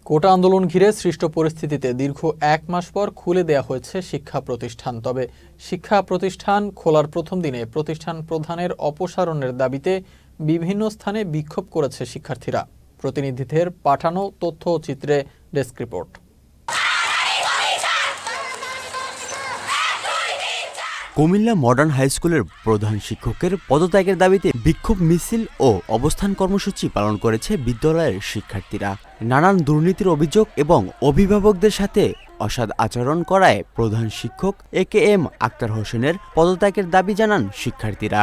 কোটা আন্দোলন ঘিরে সৃষ্ট পরিস্থিতিতে দীর্ঘ ১ মাস পর খুলে দেয়া হয়েছে শিক্ষা প্রতিষ্ঠান। তবে শিক্ষা প্রতিষ্ঠান খোলার প্রথম দিনে প্রতিষ্ঠান প্রধানের অপসারণের দাবিতে বিভিন্ন স্থানে বিক্ষোভ করেছে শিক্ষার্থীরা। প্রতিনিধিদের পাঠানো তথ্য ও চিত্রে desk report. Comilla modern high স্কুলের প্রধান শিক্ষকের পদত্যাগের দাবিতে বিক্ষোভ মিছিল ও অবস্থান কর্মসূচি পালন করেছে বিদ্যালয়ের শিক্ষার্থীরা। নানান দুর্নীতির অভিযোগ এবং অভিভাবকদের সাথে অসৎ আচরণ করায় প্রধান শিক্ষক AKM আক্তার হোসেনের পদত্যাগের দাবি জানান শিক্ষার্থীরা।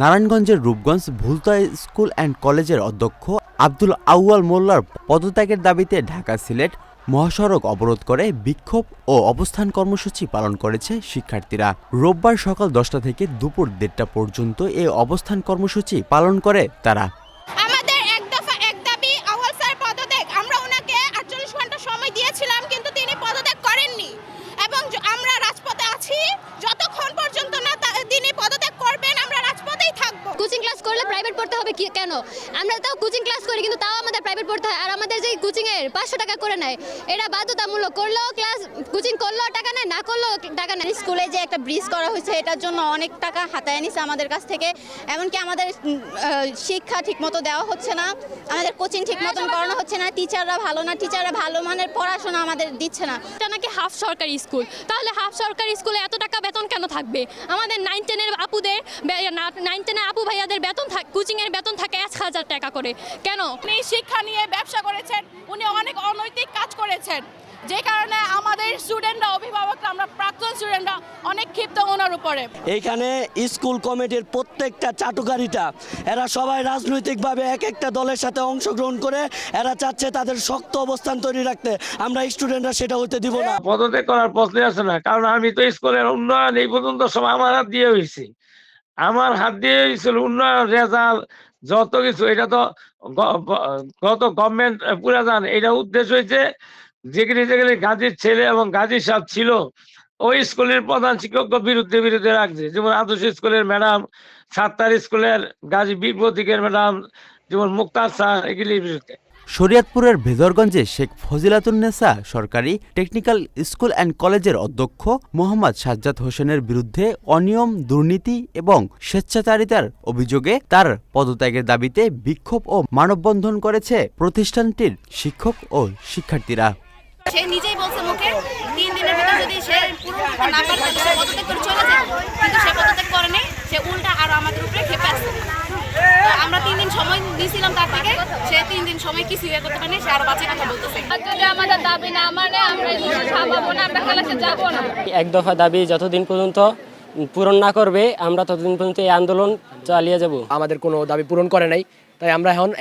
নারায়ণগঞ্জের রূপগঞ্জ ভুলতা স্কুল অ্যান্ড কলেজের অধ্যক্ষ আব্দুল আউয়াল মোল্লার পদত্যাগের দাবিতে ঢাকা সিলেট মহাসড়ক অবরোধ করে বিক্ষোভ ও অবস্থান কর্মসূচি পালন করেছে শিক্ষার্থীরা। রোববার সকাল 10টা থেকে দুপুর 1:30 পর্যন্ত এই অবস্থান কর্মসূচি পালন করে তারা। আমাদের এক দফা এক দাবি, আউয়াল স্যার পদত্যাগ। আমরা ওনাকে 48 ঘন্টা সময় দিয়েছিলাম, কিন্তু তিনি পদত্যাগ করেননি এবং আমরা রাজপথে আছি যতক্ষণ পর্যন্ত না তিনি পদত্যাগ করবেন। আমরা রাজপথেই থাকবো। কোচিং ক্লাস করলে প্রাইভেট পড়তে হবে কেন? আমরা তাও কোচিং ক্লাস করি, কিন্তু তাও আমাদের প্রাইভেট পড়তে হয়। আর আমাদের যে কোচিং এর 500 টাকা করে নেয়, এটা বাধ্যতামূলক। করলেও ক্লাস কোচিং করলেও টাকা নেয়, না করলেও টাকা নেয়। স্কুলে যে একটা ব্রিজ করা হয়েছে, এটার জন্য অনেক টাকা হাতায় নিছে আমাদের কাছ থেকে। এমনকি আমাদের শিক্ষা ঠিকমতো দেওয়া হচ্ছে না, আমাদের কোচিং ঠিক মতন করানো হচ্ছে না, টিচাররা ভালো না, টিচাররা ভালো মানের পড়াশোনা আমাদের দিচ্ছে না। এটা নাকি হাফ সরকারি স্কুল, তাহলে হাফ সরকারি স্কুলে এত টাকা বেতন কেন থাকবে? আমাদের 9-10 এর আপুদের 9-10 এর আপু ভাইয়াদের বেতন কোচিং এর বেতন থাকে 1000 টাকা করে। কেন? উনি শিক্ষা নিয়ে ব্যবসা করেছেন, উনি অনেক অনৈতিক কাজ করেছেন, যে কারণে আমাদের স্টুডেন্টরা, অভিভাবকরা, আমরা প্রাক্তন স্টুডেন্টরা অনেক ক্ষিপ্ত ওনার উপরে। এইখানে স্কুল কমিটির প্রত্যেকটা চাটুকারিটা এরা সবাই রাজনৈতিকভাবে এক একটা দলের সাথে অংশগ্রহণ করে এরা চাচ্ছে তাদের শক্ত অবস্থান তৈরি রাখতে। আমরা স্টুডেন্টরা সেটা হতে দিব না। পদত্যাগ করার প্রশ্নই আসে না, কারণ আমি তো স্কুলের উন্নয়ন এই পর্যন্ত সব আমার হাত দিয়ে হয়েছি। আমার হাত দিয়ে হয়েছিল উন্নয়ন, রেজাল্ট, যত কিছু। এটা তো গত গভর্নমেন্ট পুরা জান। এটা উদ্দেশ্য হয়েছে যেখানে যেখানে গাজীর ছেলে এবং গাজীর সাহেব ছিল ওই স্কুলের প্রধান শিক্ষক বিরুদ্ধে রাখছে। যেমন আদর্শ স্কুলের ম্যাডাম, সাত্তার স্কুলের গাজী বীর প্রতীকের ম্যাডাম, যেমন মুক্তার স্যার, এগুলির বিরুদ্ধে। শরীয়তপুরের ভেদরগঞ্জে শেখ ফজিলাতুন্নেসা সরকারি টেকনিক্যাল স্কুল অ্যান্ড কলেজের অধ্যক্ষ মোহাম্মদ সাজ্জাদ হোসেনের বিরুদ্ধে অনিয়ম, দুর্নীতি এবং স্বেচ্ছাচারিতার অভিযোগে তার পদত্যাগের দাবিতে বিক্ষোভ ও মানববন্ধন করেছে প্রতিষ্ঠানটির শিক্ষক ও শিক্ষার্থীরা। সে নিজেই বলছে মুখে 3 দিনের ভিতর যদি সে পূরণ করতে না পারে তাহলে সে পদত্যাগ করে চলে যাবে, কিন্তু সে পদত্যাগ করেনি। সে উল্টা আরো আমাদের উপরে ক্ষেপে আসছে। আমরা 3 দিন সময় দিয়েছিলাম তার থেকে, সে 3 দিন সময় কিছু করতে পারেনি, সে আরো বাজে কথা বলতেছে। যদি আমাদের দাবি না মানে আমরা ছাপাবো না, আমরা ক্লাসে যাবো না। এক দফা দাবি যতদিন পর্যন্ত পূরণ না করবে আমরা ততদিন পর্যন্ত এই আন্দোলন চালিয়ে যাব। আমাদের কোনো দাবি পূরণ করে নাই, তাই আমরা এখন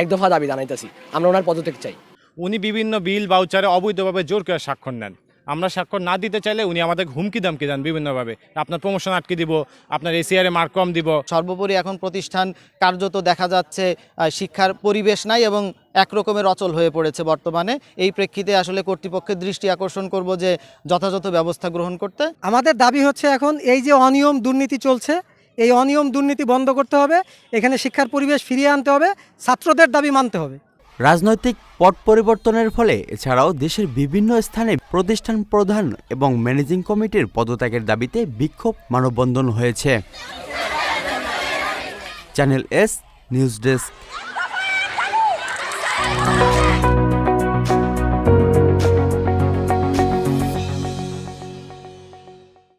এক দফা দাবি জানাইতেছি। আমরা ওনার পদত্যাগ চাই। উনি বিভিন্ন বিল বাউচারে অবৈধভাবে জোর করে স্বাক্ষর নেন। আমরা স্বাক্ষর না দিতে চাইলে উনি আমাদের হুমকি দামকি দেন বিভিন্নভাবে। আপনার প্রমোশন আটকে দিব, আপনার এসিআরে মার্ক কম দিব। সর্বোপরি এখন প্রতিষ্ঠান কার্যত দেখা যাচ্ছে শিক্ষার পরিবেশ নাই এবং একরকমের অচল হয়ে পড়েছে বর্তমানে। এই প্রেক্ষিতে আসলে কর্তৃপক্ষের দৃষ্টি আকর্ষণ করব যে যথাযথ ব্যবস্থা গ্রহণ করতে। আমাদের দাবি হচ্ছে এখন এই যে অনিয়ম দুর্নীতি চলছে, এই অনিয়ম দুর্নীতি বন্ধ করতে হবে, এখানে শিক্ষার পরিবেশ ফিরিয়ে আনতে হবে, ছাত্রদের দাবি মানতে হবে। রাজনৈতিক পট পরিবর্তনের ফলে এছাড়াও দেশের বিভিন্ন স্থানে প্রতিষ্ঠান প্রধান এবং ম্যানেজিং কমিটির পদত্যাগের দাবিতে বিক্ষোভ মানববন্ধন হয়েছে। Channel S news desk.